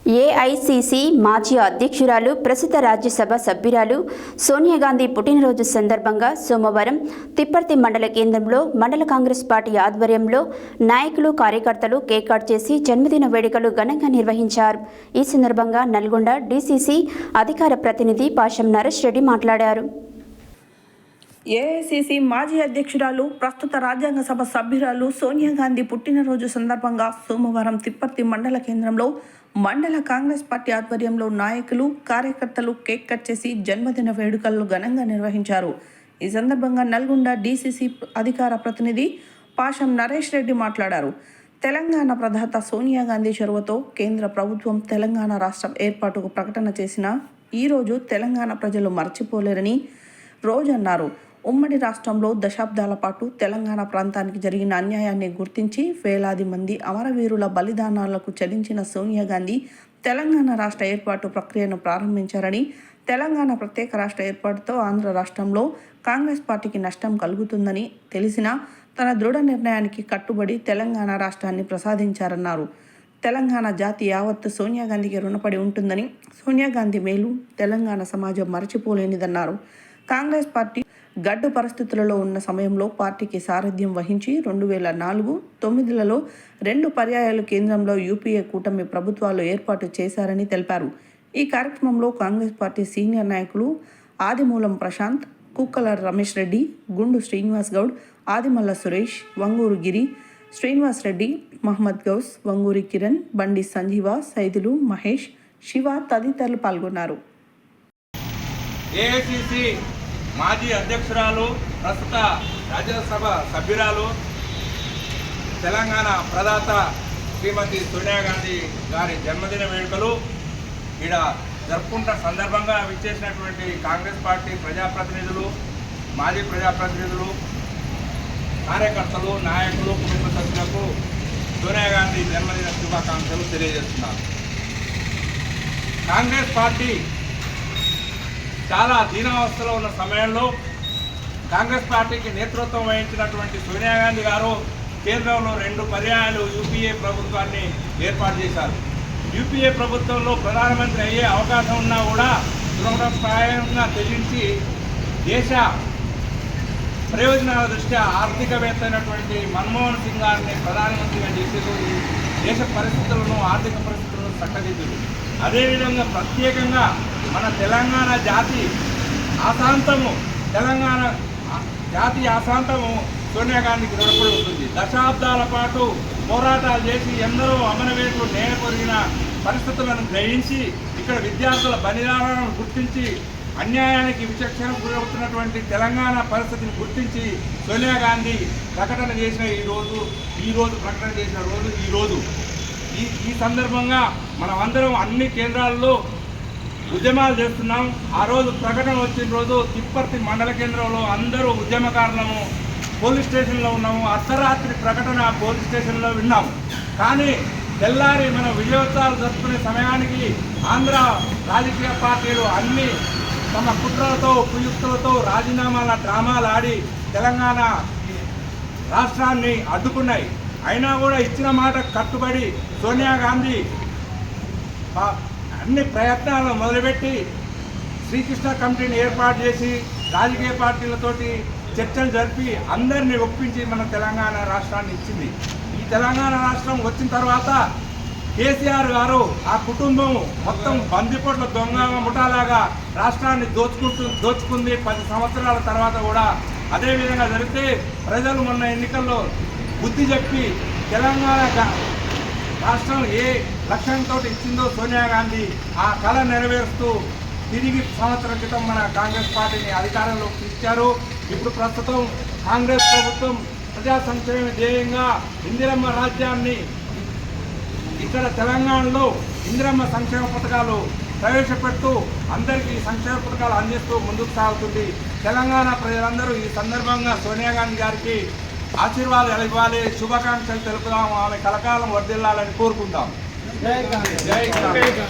AICC మాజీ అధ్యక్షురాలు ప్రస్తుత రాజ్యసభ సభ్యురాలు సోనియా గాంధీ పుట్టినరోజు సందర్భంగా సోమవారం తిప్పర్తి మండల కేంద్రంలో మండల కాంగ్రెస్ పార్టీ ఆధ్వర్యంలో నాయకులు కార్యకర్తలు కేక్ కట్ చేసి జన్మదిన వేడుకలు ఘనంగా నిర్వహించారు. ఈ సందర్భంగా నల్గొండ డీసీసీ అధికార ప్రతినిధి పాషం నరేష్ రెడ్డి మాట్లాడారు. ఏఐసిసి మాజీ అధ్యక్షురాలు ప్రస్తుత రాజ్యాంగ సభ సభ్యురాలు సోనియా గాంధీ పుట్టినరోజు సందర్భంగా సోమవారం తిప్పర్తి మండల కేంద్రంలో మండల కాంగ్రెస్ పార్టీ ఆధ్వర్యంలో నాయకులు కార్యకర్తలు కేక్ కట్ చేసి జన్మదిన వేడుకలను ఘనంగా నిర్వహించారు. ఈ సందర్భంగా నల్గొండ డీసీసీ అధికార ప్రతినిధి పాషం నరేష్ రెడ్డి మాట్లాడారు. తెలంగాణ ప్రధాత సోనియా గాంధీ చొరవతో కేంద్ర ప్రభుత్వం తెలంగాణ రాష్ట్రం ఏర్పాటుకు ప్రకటన చేసిన ఈరోజు తెలంగాణ ప్రజలు మర్చిపోలేరని రోజన్నారు. ఉమ్మడి రాష్ట్రంలో దశాబ్దాల పాటు తెలంగాణ ప్రాంతానికి జరిగిన అన్యాయాన్ని గుర్తించి వేలాది మంది అమరవీరుల బలిదానాలకు చెల్లించిన సోనియా గాంధీ తెలంగాణ రాష్ట్ర ఏర్పాటు ప్రక్రియను ప్రారంభించారని, తెలంగాణ ప్రత్యేక రాష్ట్ర ఏర్పాటుతో ఆంధ్ర రాష్ట్రంలో కాంగ్రెస్ పార్టీకి నష్టం కలుగుతుందని తెలిసినా తన దృఢ నిర్ణయానికి కట్టుబడి తెలంగాణ రాష్ట్రాన్ని ప్రసాదించారన్నారు. తెలంగాణ జాతి యావత్తు సోనియా గాంధీకి రుణపడి ఉంటుందని, సోనియా గాంధీ మేలు తెలంగాణ సమాజం మరచిపోలేనిదన్నారు. కాంగ్రెస్ పార్టీ గడ్డు పరిస్థితులలో ఉన్న సమయంలో పార్టీకి సారథ్యం వహించి 2004-9లలో 2 పర్యాయాలు కేంద్రంలో యూపీఏ కూటమి ప్రభుత్వాలు ఏర్పాటు చేశారని తెలిపారు. ఈ కార్యక్రమంలో కాంగ్రెస్ పార్టీ సీనియర్ నాయకులు ఆదిమూలం ప్రశాంత్, కుక్కల రమేష్ రెడ్డి, గుండు శ్రీనివాస్ గౌడ్, ఆదిమల్ల సురేష్, వంగూరు గిరి, శ్రీనివాస్ రెడ్డి, మహమ్మద్ గౌస్, వంగూరి కిరణ్, బండి సంజీవ, సైదులు, మహేష్, శివ తదితరులు పాల్గొన్నారు. ఏఐసిసి మాజీ అధ్యక్షురాలు ప్రస్తుత రాజ్యసభ సభ్యురాలు తెలంగాణ ప్రదాత శ్రీమతి సోనియా గాంధీ గారి జన్మదిన వేడుకలు ఇక్కడ జరుపుకుంటున్న సందర్భంగా విచ్చేసినటువంటి కాంగ్రెస్ పార్టీ ప్రజాప్రతినిధులు, మాజీ ప్రజాప్రతినిధులు, కార్యకర్తలు, నాయకులు, కుటుంబ సభ్యులకు సోనియా గాంధీ జన్మదిన శుభాకాంక్షలు తెలియజేస్తున్నారు. కాంగ్రెస్ పార్టీ చాలా దీనావస్థలో ఉన్న సమయంలో కాంగ్రెస్ పార్టీకి నేతృత్వం వహించినటువంటి సోనియా గాంధీ గారు కేంద్రంలో 2 పర్యాయాలు యూపీఏ ప్రభుత్వాన్ని ఏర్పాటు చేశారు. యూపీఏ ప్రభుత్వంలో ప్రధానమంత్రి అయ్యే అవకాశం ఉన్నా కూడా దృఢప్రాయంగా తెగించి దేశ ప్రయోజనాల దృష్ట్యా ఆర్థికవేత్త అయినటువంటి మన్మోహన్ సింగ్ గారిని ప్రధానమంత్రిగా చేసేది దేశ పరిస్థితులను, ఆర్థిక పరిస్థితులను చక్కదిద్దులు. అదేవిధంగా ప్రత్యేకంగా మన తెలంగాణ జాతి ఆశాంతము సోనియా గాంధీకి రుణపడి ఉంటుంది. దశాబ్దాల పాటు పోరాటాలు చేసి ఎందరో అమరవీరులు నేయకొరిగిన పరిస్థితులను గ్రహించి ఇక్కడ విద్యార్థుల బలిదానాలను గుర్తించి అన్యాయానికి విచక్షణ గురవుతున్నటువంటి తెలంగాణ పరిస్థితిని గుర్తించి సోనియా గాంధీ ప్రకటన చేసిన ఈరోజు ఈ సందర్భంగా మనం అందరం అన్ని కేంద్రాల్లో ఉద్యమాలు చేస్తున్నాం. ఆ రోజు ప్రకటన వచ్చిన రోజు తిప్పర్తి మండల కేంద్రంలో అందరూ ఉద్యమకారులము పోలీస్ స్టేషన్లో ఉన్నాము. అర్ధరాత్రి ప్రకటన పోలీస్ స్టేషన్లో విన్నాము. కానీ తెల్లారి మనం విజయోత్సవాలు జరుపుకునే సమయానికి ఆంధ్ర రాజకీయ పార్టీలు అన్నీ తమ కుట్రలతో, కుయుక్తులతో రాజీనామాల డ్రామాలు ఆడి తెలంగాణ రాష్ట్రాన్ని అడ్డుకున్నాయి. అయినా కూడా ఇచ్చిన మాట కట్టుబడి సోనియా గాంధీ అన్ని ప్రయత్నాలను మొదలుపెట్టి శ్రీకృష్ణ కమిటీని ఏర్పాటు చేసి రాజకీయ పార్టీలతోటి చర్చలు జరిపి అందరినీ ఒప్పించి మన తెలంగాణ రాష్ట్రాన్ని ఇచ్చింది. ఈ తెలంగాణ రాష్ట్రం వచ్చిన తర్వాత కేసీఆర్ గారు ఆ కుటుంబం మొత్తం బందిపోట్ల దొంగ ముఠాలాగా రాష్ట్రాన్ని దోచుకుంది. 10 సంవత్సరాల తర్వాత కూడా అదేవిధంగా జరిగితే ప్రజలు మొన్న ఎన్నికల్లో బుద్ధి చెప్పి తెలంగాణ రాష్ట్రం ఏ లక్ష్యంతో ఇచ్చిందో సోనియా గాంధీ ఆ కళ నెరవేరుస్తూ తిరిగి సంవత్సరం క్రితం మన కాంగ్రెస్ పార్టీని అధికారంలోకి తీసుకొచ్చారు. ఇప్పుడు ప్రస్తుతం కాంగ్రెస్ ప్రభుత్వం ప్రజా సంక్షేమ ధ్యేయంగా ఇందిరమ్మ రాజ్యాన్ని ఇక్కడ తెలంగాణలో ఇందిరమ్మ సంక్షేమ పథకాలు ప్రవేశపెడుతూ అందరికీ సంక్షేమ పథకాలు అందిస్తూ ముందుకు సాగుతుంది. తెలంగాణ ప్రజలందరూ ఈ సందర్భంగా సోనియా గాంధీ గారికి ఆశీర్వాదాలు ఇవ్వాలి, శుభాకాంక్షలు తెలుపుదాం, ఆమె కలకాలం వర్ధిల్లాలని కోరుకుందాం. జై కాంగ్రెస్.